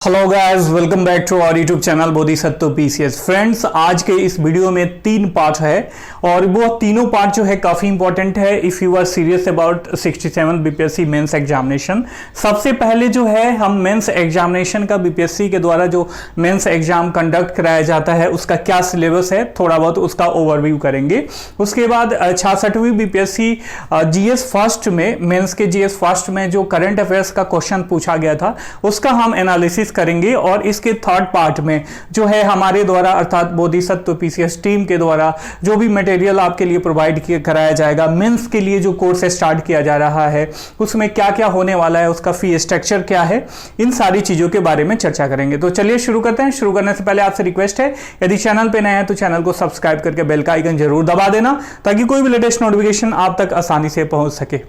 Hello guys, welcome back to our YouTube channel Bodhisattva PCS. Friends, आज के इस video में 3 पार्ट है और वो तीनों पार्ट जो है काफी इंपॉर्टेंट है if you are serious about 67 BPSC mains examination. सबसे पहले जो है हम मेंस एग्जामिनेशन का बीपीएससी के द्वारा जो मेंस एग्जाम कंडक्ट कराया जाता है उसका क्या सिलेबस है, थोड़ा बहुत उसका ओवरव्यू करेंगे। उसके बाद 66वीं बीपीएससी जीएस फर्स्ट में, मेंस के जीएस फर्स्ट में जो करंट अफेयर्स का क्वेश्चन पूछा गया था उसका हम एनालिसिस करेंगे। और इसके थर्ड पार्ट में जो है हमारे द्वारा अर्थात बोधिसत्व पीसीएस टीम के द्वारा जो भी मटेरियल आपके लिए प्रोवाइड कराया जाएगा, मेंस के लिए जो कोर्स स्टार्ट किया जा रहा है उसमें क्या क्या होने वाला है, उसका फी स्ट्रक्चर क्या है, इन सारी चीजों के बारे में चर्चा करेंगे। तो चलिए शुरू करते हैं। शुरू करने से पहले आपसे रिक्वेस्ट है, यदि चैनल पे नए हैं तो चैनल को सब्सक्राइब करके बेल का आइकन जरूर दबा देना ताकि कोई भी लेटेस्ट नोटिफिकेशन आप तक आसानी से पहुंच सके।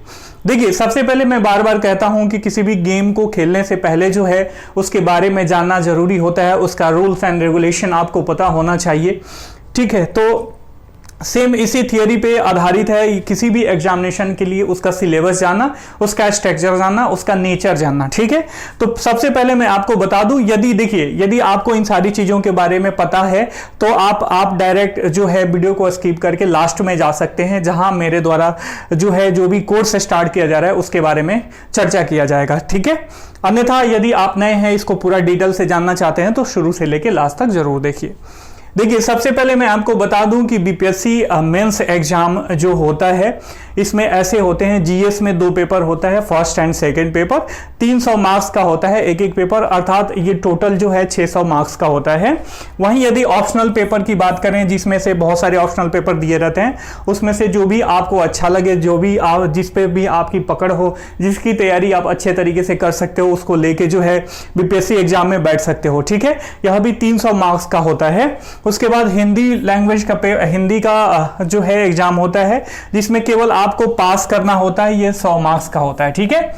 देखिए, सबसे पहले मैं बार बार कहता हूं कि किसी भी गेम को खेलने से पहले जो है उसके बारे में जानना जरूरी होता है, उसका रूल्स एंड रेगुलेशन आपको पता होना चाहिए। ठीक है, तो सेम इसी थियरी पे आधारित है किसी भी एग्जामिनेशन के लिए उसका सिलेबस जानना, उसका स्ट्रक्चर जानना, उसका नेचर जानना। ठीक है, तो सबसे पहले मैं आपको बता दूं, यदि आपको इन सारी चीजों के बारे में पता है तो आप डायरेक्ट जो है वीडियो को स्किप करके लास्ट में जा सकते हैं जहां मेरे द्वारा जो भी कोर्स स्टार्ट किया जा रहा है उसके बारे में चर्चा किया जाएगा। ठीक है, अन्यथा यदि आप नए हैं, इसको पूरा डिटेल से जानना चाहते हैं तो शुरू से लेकर लास्ट तक जरूर देखिए। देखिए, सबसे पहले मैं आपको बता दूं कि बीपीएससी मेंस एग्जाम जो होता है इसमें ऐसे होते हैं, जीएस में 2 पेपर होता है, first and second paper. 300 marks का होता है एक एक पेपर, अर्थात ये टोटल जो है 600 मार्क्स का होता है। वहीं यदि ऑप्शनल पेपर की बात करें, जिसमें से बहुत सारे ऑप्शनल पेपर दिए रहते हैं, उसमें से जो भी आपको अच्छा लगे, जो भी आप जिस पे भी आपकी पकड़ हो, जिसकी तैयारी आप अच्छे तरीके से कर सकते हो, उसको लेके जो है बीपीएससी एग्जाम में बैठ सकते हो। ठीक है, यह भी 300 मार्क्स का होता है। उसके बाद हिंदी लैंग्वेज का हिंदी का जो है एग्जाम होता है जिसमें केवल आपको पास करना होता है, ये 100 मार्क्स का होता है। ठीक है,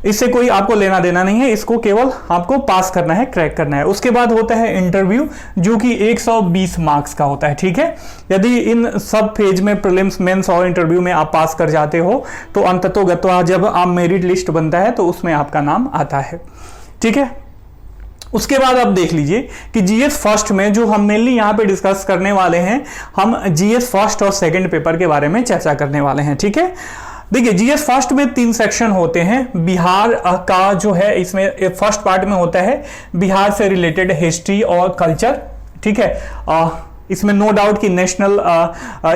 इससे कोई आपको लेना देना नहीं है, इसको केवल आपको पास करना है, क्रैक करना है। उसके बाद होता है इंटरव्यू जो कि 120 मार्क्स का होता है। ठीक है, यदि इन सब फेज में प्रीलिम्स, मेंस और इंटरव्यू में आप पास कर जाते हो तो अंततोगत्वा जब आप मेरिट लिस्ट बनता है तो उसमें आपका नाम आता है। ठीक है, उसके बाद आप देख लीजिए कि जीएस फर्स्ट में जो हम मेनली यहां पे डिस्कस करने वाले हैं, हम जीएस फर्स्ट और सेकंड पेपर के बारे में चर्चा करने वाले हैं। ठीक है, देखिए, जीएस फर्स्ट में 3 सेक्शन होते हैं। बिहार का जो है इसमें फर्स्ट पार्ट में होता है बिहार से रिलेटेड हिस्ट्री और कल्चर। ठीक है, इसमें नो डाउट कि नेशनल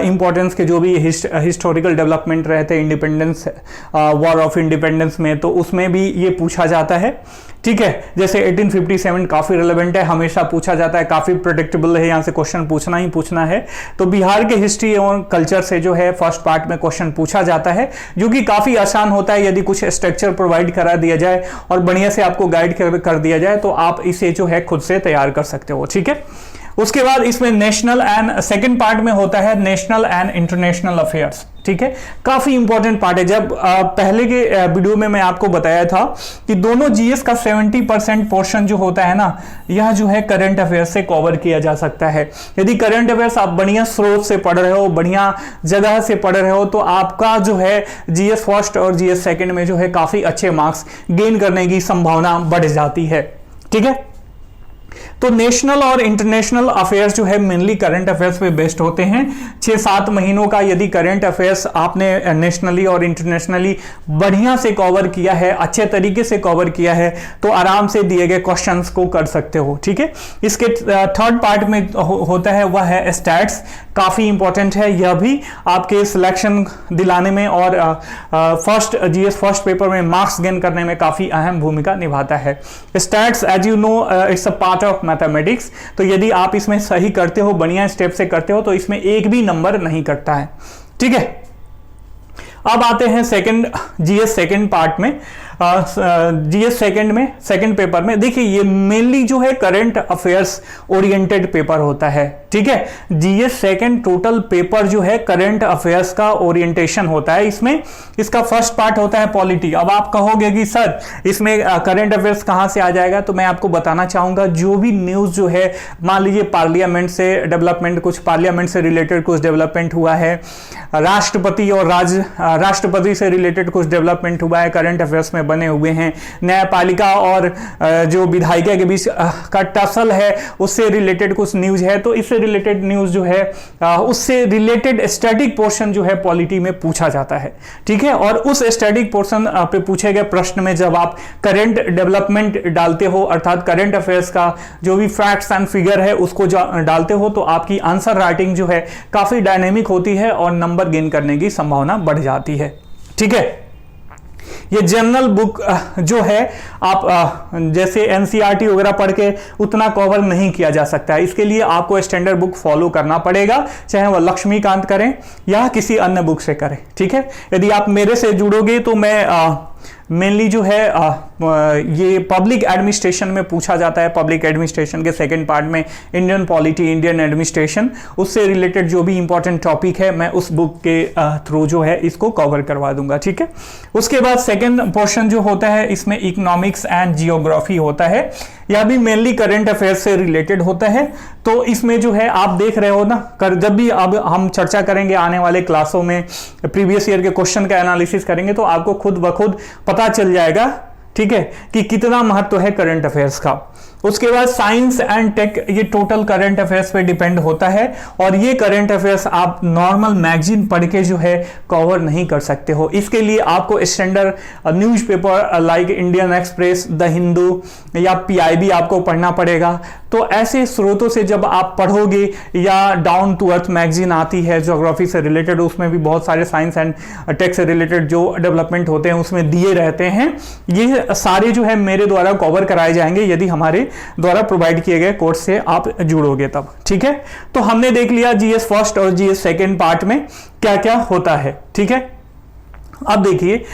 इंपॉर्टेंस के जो भी हिस्टोरिकल डेवलपमेंट रहते हैं इंडिपेंडेंस, वॉर ऑफ इंडिपेंडेंस में, तो उसमें भी ये पूछा जाता है। ठीक है, जैसे 1857 काफी रिलेवेंट है, हमेशा पूछा जाता है, काफी प्रेडिक्टेबल है, यहां से क्वेश्चन पूछना ही पूछना है। तो बिहार के हिस्ट्री और कल्चर से जो है फर्स्ट पार्ट में क्वेश्चन पूछा जाता है, जो कि काफी आसान होता है यदि कुछ स्ट्रक्चर प्रोवाइड करा दिया जाए और बढ़िया से आपको गाइड कर दिया जाए तो आप इसे जो है खुद से तैयार कर सकते हो। ठीक है, उसके बाद इसमें नेशनल एंड सेकंड पार्ट में होता है नेशनल एंड इंटरनेशनल अफेयर्स। ठीक है, काफी इंपॉर्टेंट पार्ट है। जब पहले के वीडियो में मैं आपको बताया था कि दोनों जीएस का 70% पोर्शन जो होता है ना, यह जो है करंट अफेयर्स से कवर किया जा सकता है। यदि करंट अफेयर्स आप बढ़िया स्रोत से पढ़ रहे हो, बढ़िया जगह से पढ़ रहे हो, तो आपका जो है जीएस फर्स्ट और जीएस सेकंड में जो है काफी अच्छे मार्क्स गेन करने की संभावना बढ़ जाती है। ठीक है, तो नेशनल और इंटरनेशनल अफेयर्स जो है मेनली करंट अफेयर्स पे बेस्ड होते हैं। 6-7 महीनों का यदि करंट अफेयर्स आपने नेशनली और इंटरनेशनली बढ़िया से कवर किया है, अच्छे तरीके से कवर किया है, तो आराम से दिए गए क्वेश्चंस को कर सकते हो। ठीक है, इसके थर्ड पार्ट में होता है वह है स्टैट्स। काफी इंपॉर्टेंट है, यह भी आपके सिलेक्शन दिलाने में और फर्स्ट जीएस फर्स्ट पेपर में मार्क्स गेन करने में काफी अहम भूमिका निभाता है। Stats as you know it's a part of mathematics, तो यदि आप इसमें सही करते हो, बढ़िया स्टेप से करते हो, तो इसमें एक भी नंबर नहीं कटता है। ठीक है, अब आते हैं जीएस सेकंड पार्ट में। जीएस सेकंड में, सेकंड पेपर में देखिए, ये मेनली जो है करंट अफेयर्स ओरिएंटेड पेपर होता है। ठीक है, जीएस सेकंड टोटल पेपर जो है करंट अफेयर्स का ओरिएंटेशन होता है। इसमें इसका फर्स्ट पार्ट होता है पॉलिटी। अब आप कहोगे कि सर इसमें करंट अफेयर्स कहां से आ जाएगा, तो मैं आपको बताना चाहूंगा जो भी न्यूज जो है, मान लीजिए पार्लियामेंट से डेवलपमेंट, कुछ पार्लियामेंट से रिलेटेड कुछ डेवलपमेंट हुआ है, राष्ट्रपति और राष्ट्रपति से रिलेटेड कुछ डेवलपमेंट हुआ है, करंट अफेयर्स में बने हुए हैं, न्यायपालिका और जो विधायिका के बीच का टसल है उससे रिलेटेड कुछ न्यूज है, तो इससे रिलेटेड न्यूज जो है उससे रिलेटेड स्टैटिक पोर्शन जो है पॉलिटी में पूछा जाता है। ठीक है, और उस स्टैटिक पोर्शन पे पूछे गए प्रश्न में जब आप करंट डेवलपमेंट डालते हो, अर्थात करंट अफेयर्स का जो भी फैक्ट्स एंड फिगर है उसको डालते हो, तो आपकी आंसर राइटिंग जो है काफी डायनेमिक होती है और नंबर गेन करने की संभावना बढ़ जाती है। ठीक है, ये जनरल बुक जो है आप जैसे एनसीईआरटी वगैरह पढ़ के उतना कवर नहीं किया जा सकता है, इसके लिए आपको स्टैंडर्ड बुक फॉलो करना पड़ेगा, चाहे वह लक्ष्मीकांत करें या किसी अन्य बुक से करें। ठीक है, यदि आप मेरे से जुड़ोगे तो मैं मेनली जो है ये पब्लिक एडमिनिस्ट्रेशन में पूछा जाता है, पब्लिक एडमिनिस्ट्रेशन के सेकंड पार्ट में इंडियन पॉलिटी, इंडियन एडमिनिस्ट्रेशन, उससे रिलेटेड जो भी इंपॉर्टेंट टॉपिक है मैं उस बुक के थ्रू जो है इसको कवर करवा दूंगा। ठीक है, उसके बाद सेकंड पोर्शन जो होता है इसमें इकोनॉमिक्स एंड जियोग्राफी होता है, यह भी मेनली करंट अफेयर्स से रिलेटेड होता है। तो इसमें जो है आप देख रहे हो ना, जब भी अब हम चर्चा करेंगे आने वाले क्लासों में, प्रीवियस ईयर के क्वेश्चन का एनालिसिस करेंगे तो आपको खुद ब खुद पता चल जाएगा, ठीक है, कि कितना महत्व है करंट अफेयर्स का। उसके बाद साइंस एंड टेक, ये टोटल करंट अफेयर्स पे डिपेंड होता है और ये करंट अफेयर्स आप नॉर्मल मैगजीन पढ़ के जो है कवर नहीं कर सकते हो। इसके लिए आपको standard newspaper like Indian express, the Hindu या पीआईबी आपको पढ़ना पड़ेगा। तो ऐसे स्रोतों से जब आप पढ़ोगे, या डाउन टू अर्थ मैगजीन आती है ज्योग्राफी से रिलेटेड, उसमें भी बहुत सारे साइंस एंड टेक से रिलेटेड जो डेवलपमेंट होते हैं उसमें दिए रहते हैं। ये सारे जो है मेरे द्वारा कवर कराए जाएंगे यदि हमारे द्वारा प्रोवाइड किए गए कोर्स से आप जुड़ोगे तब। ठीक है, तो हमने देख लिया जीएस फर्स्ट और जीएस सेकंड पार्ट में क्या क्या होता है। ठीक है, अब देखिए,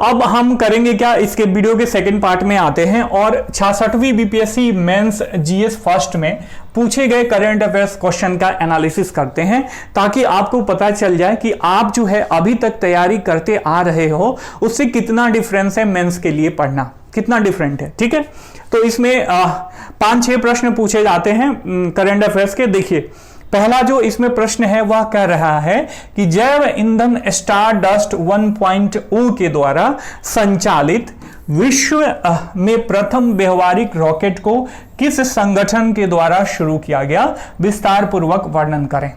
अब हम करेंगे क्या, इसके वीडियो के सेकंड पार्ट में आते हैं और 66वीं बीपीएससी मेंस जीएस फर्स्ट में पूछे गए करंट अफेयर्स क्वेश्चन का एनालिसिस करते हैं, ताकि आपको पता चल जाए कि आप जो है अभी तक तैयारी करते आ रहे हो उससे कितना डिफरेंस है, मेंस के लिए पढ़ना कितना डिफरेंट है। ठीक है, तो इसमें 5-6 प्रश्न पूछे जाते हैं करंट अफेयर्स के। देखिए, पहला जो इसमें प्रश्न है वह कह रहा है कि जैव ईंधन स्टार डस्ट 1.0 के द्वारा संचालित विश्व में प्रथम व्यवहारिक रॉकेट को किस संगठन के द्वारा शुरू किया गया, विस्तार पूर्वक वर्णन करें।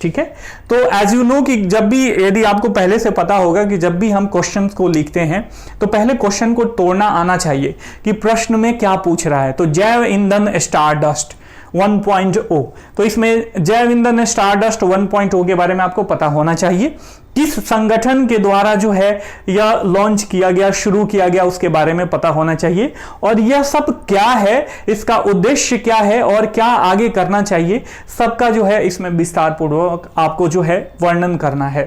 ठीक है, तो एज यू नो कि जब भी, यदि आपको पहले से पता होगा कि जब भी हम क्वेश्चंस को लिखते हैं तो पहले क्वेश्चन को तोड़ना आना चाहिए कि प्रश्न में क्या पूछ रहा है। तो जैव ईंधन स्टार डस्ट 1.0, तो इसमें जैव ईंधन स्टार डस्ट 1.0 के बारे में आपको पता होना चाहिए, किस संगठन के द्वारा जो है यह लॉन्च किया गया, शुरू किया गया, उसके बारे में पता होना चाहिए, और यह सब क्या है, इसका उद्देश्य क्या है और क्या आगे करना चाहिए, सबका जो है इसमें विस्तार पूर्वक आपको जो है वर्णन करना है।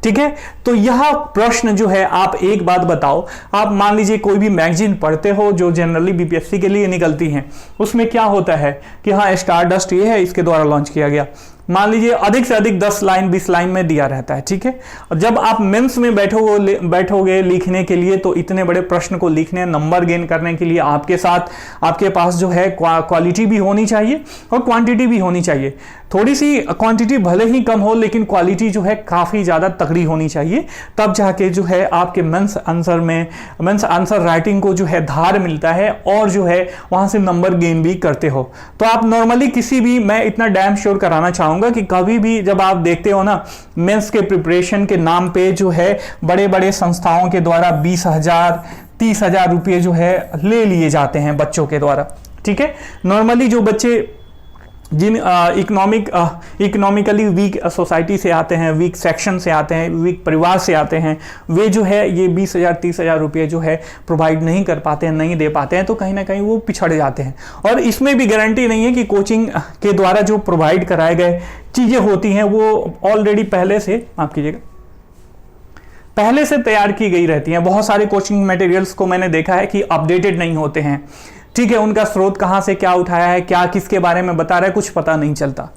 ठीक है, तो यह प्रश्न जो है, आप एक बात बताओ, आप मान लीजिए कोई भी मैगजीन पढ़ते हो जो जनरली बीपीएससी के लिए निकलती हैं, उसमें क्या होता है कि हाँ स्टार डस्ट ये है, इसके द्वारा लॉन्च किया गया, मान लीजिए अधिक से अधिक 10 लाइन 20 लाइन में दिया रहता है। ठीक है, और जब आप मेंस में बैठोगे लिखने के लिए, तो इतने बड़े प्रश्न को लिखने, नंबर गेन करने के लिए आपके साथ आपके पास जो है क्वालिटी भी होनी चाहिए और क्वांटिटी भी होनी चाहिए। थोड़ी सी क्वांटिटी भले ही कम हो, लेकिन क्वालिटी जो है काफी ज्यादा तगड़ी होनी चाहिए, तब जाके जो है आपके मेंस आंसर राइटिंग को जो है धार मिलता है और जो है वहां से नंबर गेन भी करते हो। तो आप नॉर्मली किसी भी, मैं इतना डैम श्योर कराना चाहूंगा कि कभी भी जब आप देखते हो ना, मेंस के प्रिपरेशन के नाम पे जो है बड़े बड़े संस्थाओं के द्वारा 20,000 30,000 रुपये जो है ले लिए जाते हैं बच्चों के द्वारा। ठीक है, नॉर्मली जो बच्चे जिन इकोनॉमिकली वीक सोसाइटी से आते हैं, वीक सेक्शन से आते हैं, वीक परिवार से आते हैं, वे जो है ये 20,000 30,000 रुपये जो है प्रोवाइड नहीं कर पाते हैं, नहीं दे पाते हैं, तो कहीं ना कहीं वो पिछड़ जाते हैं। और इसमें भी गारंटी नहीं है कि कोचिंग के द्वारा जो प्रोवाइड कराए गए चीज़ें होती हैं वो ऑलरेडी पहले से, माफ कीजिएगा, पहले से तैयार की गई रहती हैं। बहुत सारे कोचिंग मटेरियल्स को मैंने देखा है कि अपडेटेड नहीं होते हैं। ठीक है, उनका स्रोत कहाँ से क्या उठाया है, क्या किसके बारे में बता रहा है, कुछ पता नहीं चलता।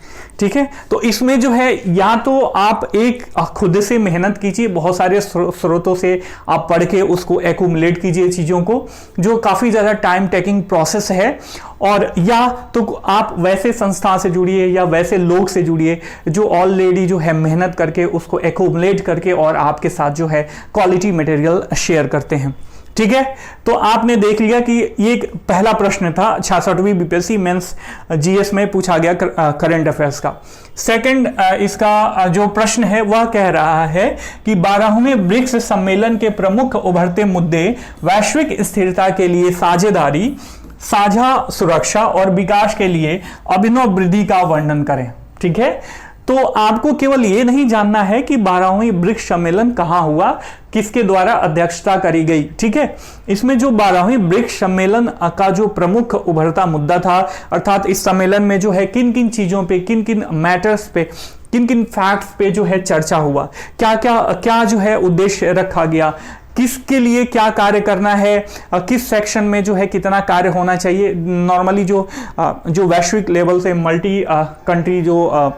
ठीक है, तो इसमें जो है या तो आप एक खुद से मेहनत कीजिए, बहुत सारे स्रोतों से आप पढ़ के उसको एक्यूमुलेट कीजिए चीज़ों को, जो काफ़ी ज़्यादा टाइम टेकिंग प्रोसेस है, और या तो आप वैसे संस्था से जुड़िए या वैसे लोग से जुड़िए जो ऑलरेडी जो है मेहनत करके उसको एक्यूमुलेट करके और आपके साथ जो है क्वालिटी मटेरियल शेयर करते हैं। ठीक है, तो आपने देख लिया कि ये एक पहला प्रश्न था 66वीं बीपीएससी मेंस जीएस में पूछा गया करंट अफेयर्स का। सेकंड, इसका जो प्रश्न है वह कह रहा है कि 12वें ब्रिक्स सम्मेलन के प्रमुख उभरते मुद्दे वैश्विक स्थिरता के लिए साझेदारी, साझा सुरक्षा और विकास के लिए अभिनव वृद्धि का वर्णन करें। ठीक है, तो आपको केवल यह नहीं जानना है कि 12वें ब्रिक्स सम्मेलन कहां हुआ, किसके द्वारा अध्यक्षता करी गई। ठीक है, इसमें जो 12वें ब्रिक्स सम्मेलन का जो प्रमुख उभरता मुद्दा था, अर्थात इस सम्मेलन में जो है किन किन चीजों पे, किन किन मैटर्स पे, किन किन फैक्ट्स पे जो है चर्चा हुआ, क्या क्या क्या जो है उद्देश्य रखा गया, किसके लिए क्या कार्य करना है, किस सेक्शन में जो है कितना कार्य होना चाहिए। नॉर्मली जो वैश्विक लेवल से मल्टी कंट्री जो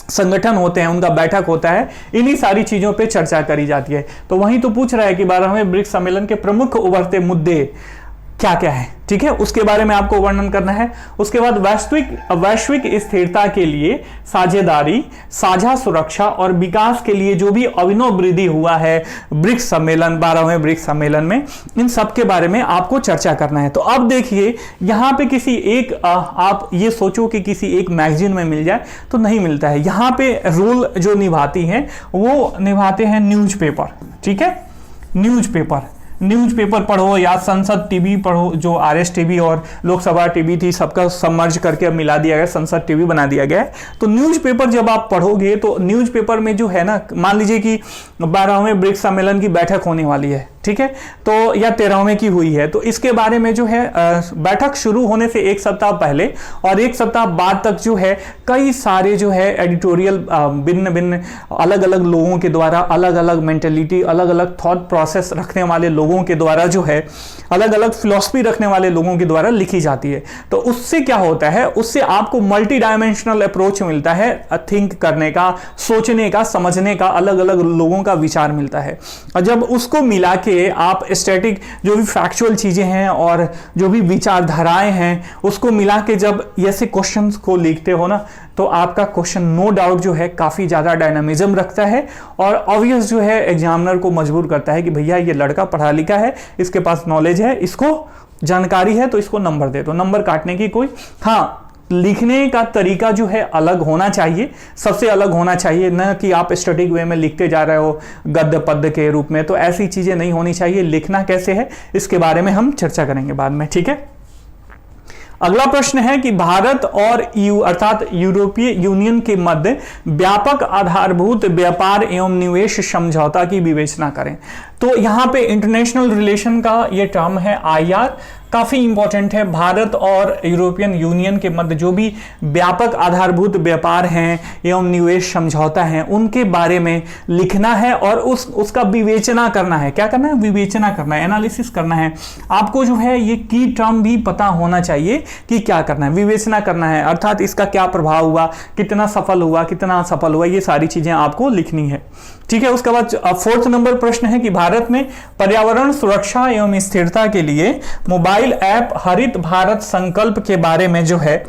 संगठन होते हैं उनका बैठक होता है, इन्हीं सारी चीजों पे चर्चा करी जाती है। तो वहीं तो पूछ रहा है कि 12वें ब्रिक्स सम्मेलन के प्रमुख उभरते मुद्दे क्या क्या है। ठीक है, उसके बारे में आपको वर्णन करना है। उसके बाद वैश्विक स्थिरता के लिए साझेदारी, साझा सुरक्षा और विकास के लिए जो भी अभिनव वृद्धि हुआ है ब्रिक्स सम्मेलन, 12वें ब्रिक्स सम्मेलन में, इन सब के बारे में आपको चर्चा करना है। तो अब देखिए, यहां पे किसी एक आप ये सोचो कि किसी एक मैगजीन में मिल जाए तो नहीं मिलता है। यहां पे रोल जो निभाती है वो निभाते हैं न्यूज़पेपर। ठीक है, न्यूज़पेपर पढ़ो या संसद टीवी पढ़ो, जो आरएस टीवी और लोकसभा टीवी थी सबका सबमर्ज करके अब मिला दिया गया, संसद टीवी बना दिया गया है। तो न्यूज़पेपर जब आप पढ़ोगे तो न्यूज़पेपर में जो है ना, मान लीजिए कि 12वें ब्रिक्स सम्मेलन की बैठक होने वाली है, ठीक है, तो या 13वें की हुई है, तो इसके बारे में जो है बैठक शुरू होने से एक सप्ताह पहले और एक सप्ताह बाद तक जो है कई सारे जो है एडिटोरियल भिन्न भिन्न अलग अलग लोगों के द्वारा, अलग अलग मेंटेलिटी, अलग अलग थॉट प्रोसेस रखने वाले लोगों के द्वारा जो है, अलग अलग फिलॉसफी रखने वाले लोगों के द्वारा लिखी जाती है। तो उससे क्या होता है, उससे आपको मल्टी डायमेंशनल अप्रोच मिलता है थिंक करने का, सोचने का, समझने का, अलग अलग लोगों का विचार मिलता है। और जब उसको मिला के आप स्टैटिक जो भी फैक्चुअल चीजें हैं और जो भी विचारधाराएं हैं उसको मिला के जब ऐसे क्वेश्चंस को लिखते हो ना, तो आपका क्वेश्चन नो डाउट जो है काफी ज्यादा डायनामिज्म रखता है और ऑब्वियस जो है एग्जामिनर को मजबूर करता है कि भैया ये लड़का पढ़ा लिखा है, इसके पास नॉलेज है, इसको जानकारी है, तो इसको नंबर दे दो। नंबर काटने की कोई, हाँ, लिखने का तरीका जो है अलग होना चाहिए, सबसे अलग होना चाहिए, न कि आप स्टैटिक वे में लिखते जा रहे हो गद्य पद्य के रूप में। तो ऐसी चीजें नहीं होनी चाहिए। लिखना कैसे है इसके बारे में हम चर्चा करेंगे बाद में। ठीक है, अगला प्रश्न है कि भारत और ईयू अर्थात यूरोपीय यूनियन के मध्य व्यापक आधारभूत व्यापार एवं निवेश समझौता की विवेचना करें। तो यहां पे इंटरनेशनल रिलेशन का ये टर्म है आईआर, काफी इंपॉर्टेंट है। भारत और यूरोपियन यूनियन के मध्य जो भी व्यापक आधारभूत व्यापार हैं एवं निवेश समझौता है उनके बारे में लिखना है और उसका विवेचना करना है। क्या करना है? विवेचना करना है, एनालिसिस करना है। आपको जो है ये की टर्म भी पता होना चाहिए कि क्या करना है, विवेचना करना है, अर्थात इसका क्या प्रभाव हुआ, कितना सफल हुआ, कितना असफल हुआ, ये सारी चीजें आपको लिखनी है। ठीक है, उसके बाद 4th नंबर प्रश्न है कि भारत में पर्यावरण सुरक्षा एवं स्थिरता के लिए मोबाइल ऐप हरित भारत संकल्प के बारे में जो है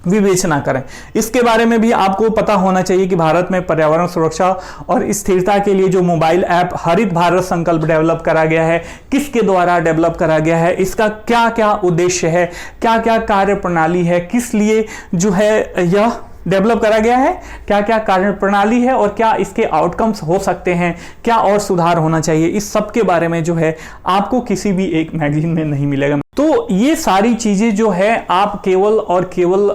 विवेचना करें। इसके बारे में भी आपको पता होना चाहिए कि भारत में पर्यावरण सुरक्षा और स्थिरता के लिए जो मोबाइल ऐप हरित भारत संकल्प डेवलप करा गया है, किसके द्वारा डेवलप करा गया है, इसका क्या क्या उद्देश्य है, क्या क्या कार्य प्रणाली है, किस लिए जो है यह डेवलप करा गया है, क्या क्या कार्य प्रणाली है और क्या इसके आउटकम्स हो सकते हैं, क्या और सुधार होना चाहिए, इस सब के बारे में जो है आपको किसी भी एक मैगजीन में नहीं मिलेगा। तो ये सारी चीजें जो है आप केवल और केवल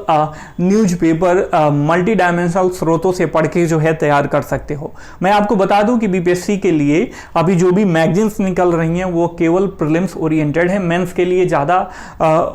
न्यूज़पेपर मल्टी डायमेंशनल स्रोतों से पढ़ के जो है तैयार कर सकते हो। मैं आपको बता दूं कि बीपीएससी के लिए अभी जो भी मैगजीन्स निकल रही हैं वो केवल प्रीलिम्स ओरिएंटेड है, मेंस के लिए ज़्यादा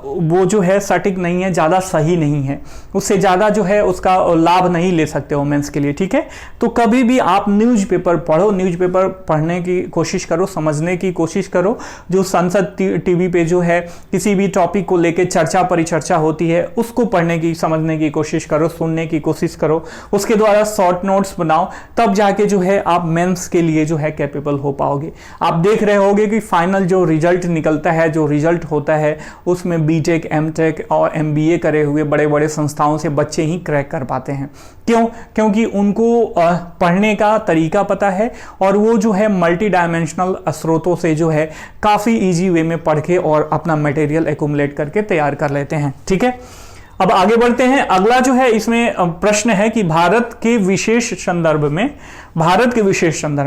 वो जो है सटीक नहीं है, ज़्यादा सही नहीं है, उससे ज़्यादा जो है उसका लाभ नहीं ले सकते हो मेंस के लिए। ठीक है, तो कभी भी आप न्यूज़पेपर पढ़ो, न्यूज़पेपर पढ़ने की कोशिश करो, समझने की कोशिश करो। जो संसद टीवी पे जो है किसी भी टॉपिक को लेकर चर्चा परिचर्चा होती है, उसको पढ़ने की, समझने की कोशिश करो, सुनने की कोशिश करो, उसके द्वारा शॉर्ट नोट्स बनाओ, तब जाके जो है आप मेंस के लिए जो है कैपेबल हो पाओगे। आप देख रहे होगे कि फाइनल जो रिजल्ट निकलता है, जो रिजल्ट होता है, उसमें बीटेक, एमटेक और एमबीए करे हुए बड़े बड़े संस्थाओं से बच्चे ही क्रैक कर पाते हैं। क्यों? क्योंकि उनको पढ़ने का तरीका पता है और वो जो है मल्टी डायमेंशनल स्रोतों से जो है काफ़ी इजी वे में पढ़ के और अपना मटेरियल एक्युमुलेट करके तैयार कर लेते हैं। ठीक है, अब आगे बढ़ते हैं। अगला जो है इसमें प्रश्न है कि भारत के विशेष संदर्भ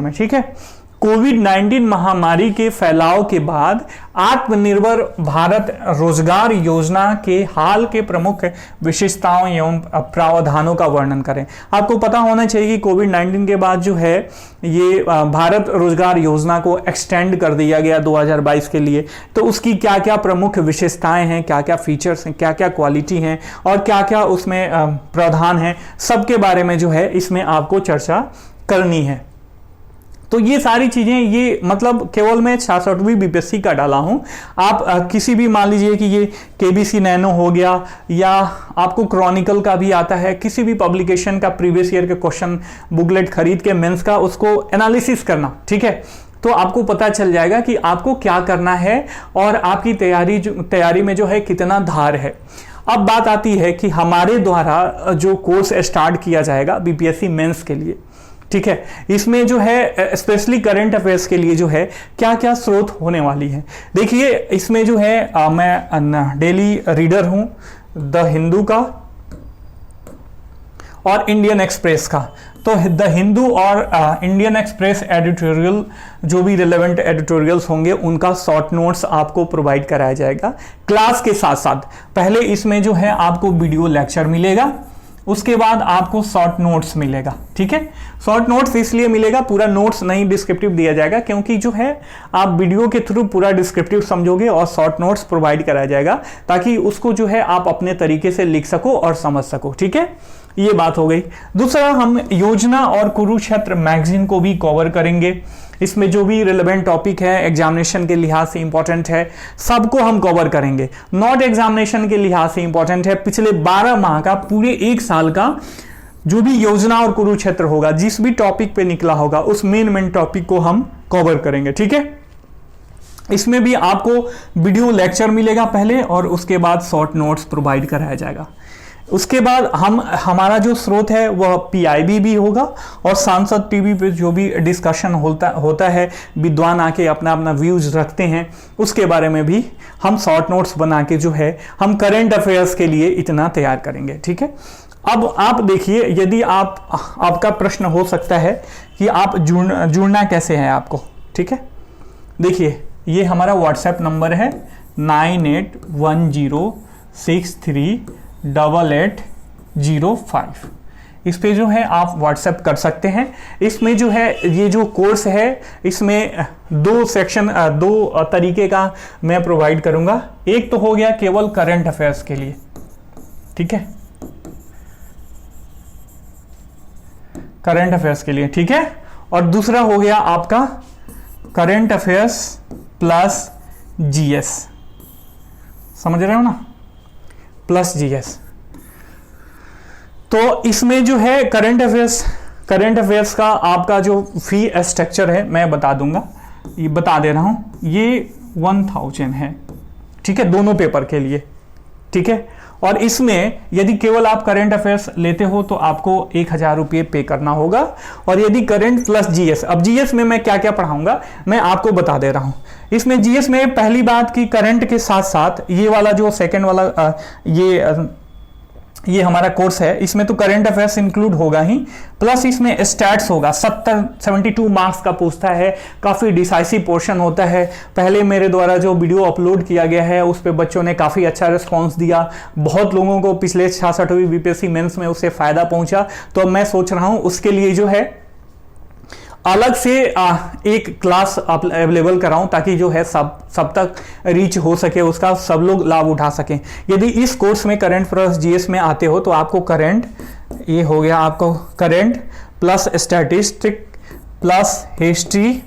में, ठीक है, कोविड-19 महामारी के फैलाव के बाद आत्मनिर्भर भारत रोजगार योजना के हाल के प्रमुख विशेषताओं एवं प्रावधानों का वर्णन करें। आपको पता होना चाहिए कि कोविड-19 के बाद जो है ये भारत रोजगार योजना को एक्सटेंड कर दिया गया 2022 के लिए। तो उसकी क्या क्या प्रमुख विशेषताएं हैं, क्या क्या फीचर्स हैं, क्या क्या क्वालिटी हैं और क्या क्या उसमें प्रावधान हैं, सबके बारे में जो है इसमें आपको चर्चा करनी है। तो ये सारी चीजें, ये मतलब केवल मैं 66वीं बीपीएससी का डाला हूं। आप किसी भी, मान लीजिए कि ये केबीसी नैनो हो गया या आपको क्रॉनिकल का भी आता है, किसी भी पब्लिकेशन का प्रीवियस ईयर के क्वेश्चन बुकलेट खरीद के मेंस का उसको एनालिसिस करना, ठीक है, तो आपको पता चल जाएगा कि आपको क्या करना है और आपकी तैयारी में जो है कितना धार है। अब बात आती है कि हमारे द्वारा जो कोर्स स्टार्ट किया जाएगा बीपीएससी मेंस के लिए, ठीक है, इसमें जो है स्पेशली करंट अफेयर्स के लिए जो है क्या क्या स्रोत होने वाली है। देखिए इसमें जो है मैं डेली रीडर हूं द हिंदू का और इंडियन एक्सप्रेस का। तो द हिंदू और इंडियन एक्सप्रेस एडिटोरियल, जो भी रिलेवेंट एडिटोरियल्स होंगे उनका शॉर्ट नोट्स आपको प्रोवाइड कराया जाएगा क्लास के साथ साथ। पहले इसमें जो है आपको वीडियो लेक्चर मिलेगा, उसके बाद आपको शॉर्ट नोट्स मिलेगा। ठीक है, शॉर्ट नोट्स इसलिए मिलेगा, पूरा नोट्स नहीं डिस्क्रिप्टिव दिया जाएगा, क्योंकि जो है आप वीडियो के थ्रू पूरा डिस्क्रिप्टिव समझोगे और शॉर्ट नोट्स प्रोवाइड कराया जाएगा ताकि उसको जो है आप अपने तरीके से लिख सको और समझ सको। ठीक है, ये बात हो गई। दूसरा, हम योजना और कुरुक्षेत्र मैगजीन को भी कवर करेंगे। इसमें जो भी रिलेवेंट टॉपिक है, एग्जामिनेशन के लिहाज से इंपॉर्टेंट है, सबको हम कवर करेंगे। नॉट एग्जामिनेशन के लिहाज से इंपॉर्टेंट है, पिछले 12 माह का, पूरे 1 साल का जो भी योजना और कुरुक्षेत्र होगा, जिस भी टॉपिक पे निकला होगा, उस मेन टॉपिक को हम कवर करेंगे। ठीक है, इसमें भी आपको वीडियो लेक्चर मिलेगा पहले और उसके बाद शॉर्ट नोट्स प्रोवाइड कराया जाएगा। उसके बाद हमारा जो स्रोत है वह पीआईबी भी होगा और सांसद टीवी पे जो भी डिस्कशन होता है, विद्वान आके अपना अपना व्यूज रखते हैं, उसके बारे में भी हम शॉर्ट नोट्स बना के जो है हम करंट अफेयर्स के लिए इतना तैयार करेंगे। ठीक है, अब आप देखिए, यदि आपका प्रश्न हो सकता है कि आप जुड़ना कैसे है आपको। ठीक है, देखिए ये हमारा व्हाट्सएप नंबर है 9810638805। इस पे जो है आप व्हाट्सएप कर सकते हैं। इसमें जो है ये जो कोर्स है इसमें 2 सेक्शन, 2 तरीके का मैं प्रोवाइड करूंगा। एक तो हो गया केवल करंट अफेयर्स के लिए, ठीक है, करंट अफेयर्स के लिए, ठीक है, और दूसरा हो गया आपका करंट अफेयर्स प्लस जीएस, समझ रहे हो ना, प्लस जीएस। तो इसमें जो है करंट अफेयर्स का आपका जो फी स्ट्रक्चर है मैं बता दूंगा, ये बता दे रहा हूं, ये 1000 है। ठीक है, दोनों पेपर के लिए। ठीक है, और इसमें यदि केवल आप करंट अफेयर्स लेते हो तो आपको 1000 रुपये पे करना होगा। और यदि करंट प्लस जीएस, अब जीएस में मैं क्या क्या पढ़ाऊंगा मैं आपको बता दे रहा हूं। इसमें जीएस में पहली बात कि करंट के साथ साथ ये वाला जो सेकंड वाला ये हमारा कोर्स है, इसमें तो करंट अफेयर्स इंक्लूड होगा ही, प्लस इसमें स्टैट्स होगा। 72 मार्क्स का पूछता है, काफ़ी डिसाइसिव पोर्शन होता है। पहले मेरे द्वारा जो वीडियो अपलोड किया गया है उस पर बच्चों ने काफ़ी अच्छा रिस्पॉन्स दिया, बहुत लोगों को पिछले 66वीं बीपीएससी मेंस में उससे फ़ायदा पहुंचा। तो मैं सोच रहा हूं उसके लिए जो है अलग से एक क्लास अवेलेबल कराऊं ताकि जो है सब तक रीच हो सके, उसका सब लोग लाभ उठा सकें। यदि इस कोर्स में करंट प्लस जीएस में आते हो तो आपको करंट, ये हो गया आपको current plus statistic plus history,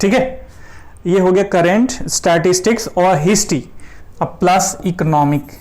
ठीक है, ये हो गया करंट, स्टैटिस्टिक्स और हिस्ट्री, अब प्लस इकोनॉमिक।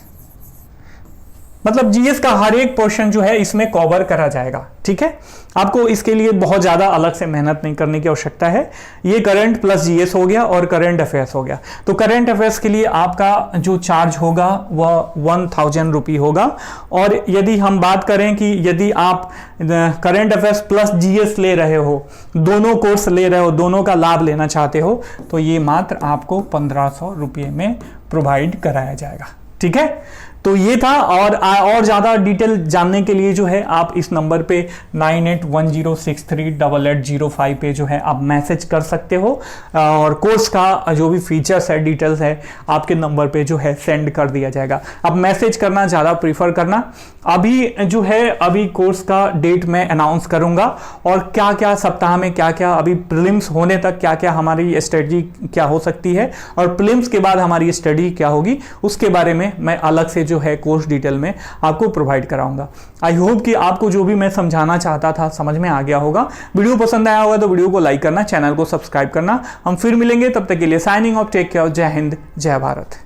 मतलब जीएस का हर एक पोर्शन जो है इसमें कवर करा जाएगा, ठीक है। आपको इसके लिए बहुत ज़्यादा अलग से मेहनत नहीं करने की आवश्यकता है। ये करंट प्लस जीएस हो गया और करंट अफेयर्स हो गया। तो करंट अफेयर्स के लिए आपका जो चार्ज होगा वह 1000 रुपये होगा। और यदि हम बात करें कि यदि आप करंट अफेयर्स प्लस जीएस ले रहे हो, दोनों कोर्स ले रहे हो, दोनों का लाभ लेना चाहते हो, तो ये मात्र आपको 1500 रुपये में प्रोवाइड कराया जाएगा, ठीक है। तो ये था। और ज़्यादा डिटेल जानने के लिए जो है आप इस नंबर पे 9810638805 पे जो है आप मैसेज कर सकते हो और कोर्स का जो भी फीचर्स है, डिटेल्स है, आपके नंबर पे जो है सेंड कर दिया जाएगा। अब मैसेज करना ज़्यादा प्रीफर करना। अभी जो है अभी कोर्स का डेट मैं अनाउंस करूंगा और क्या क्या सप्ताह में क्या क्या, अभी प्रीलिम्स होने तक क्या क्या हमारी स्ट्रेटजी क्या हो सकती है और प्रीलिम्स के बाद हमारी स्टडी क्या होगी, उसके बारे में मैं अलग से जो है कोर्स डिटेल में आपको प्रोवाइड कराऊंगा। आई होप कि आपको जो भी मैं समझाना चाहता था समझ में आ गया होगा। वीडियो पसंद आया होगा तो वीडियो को लाइक करना, चैनल को सब्सक्राइब करना। हम फिर मिलेंगे, तब तक के लिए साइनिंग ऑफ, टेक केयर, जय हिंद, जय भारत।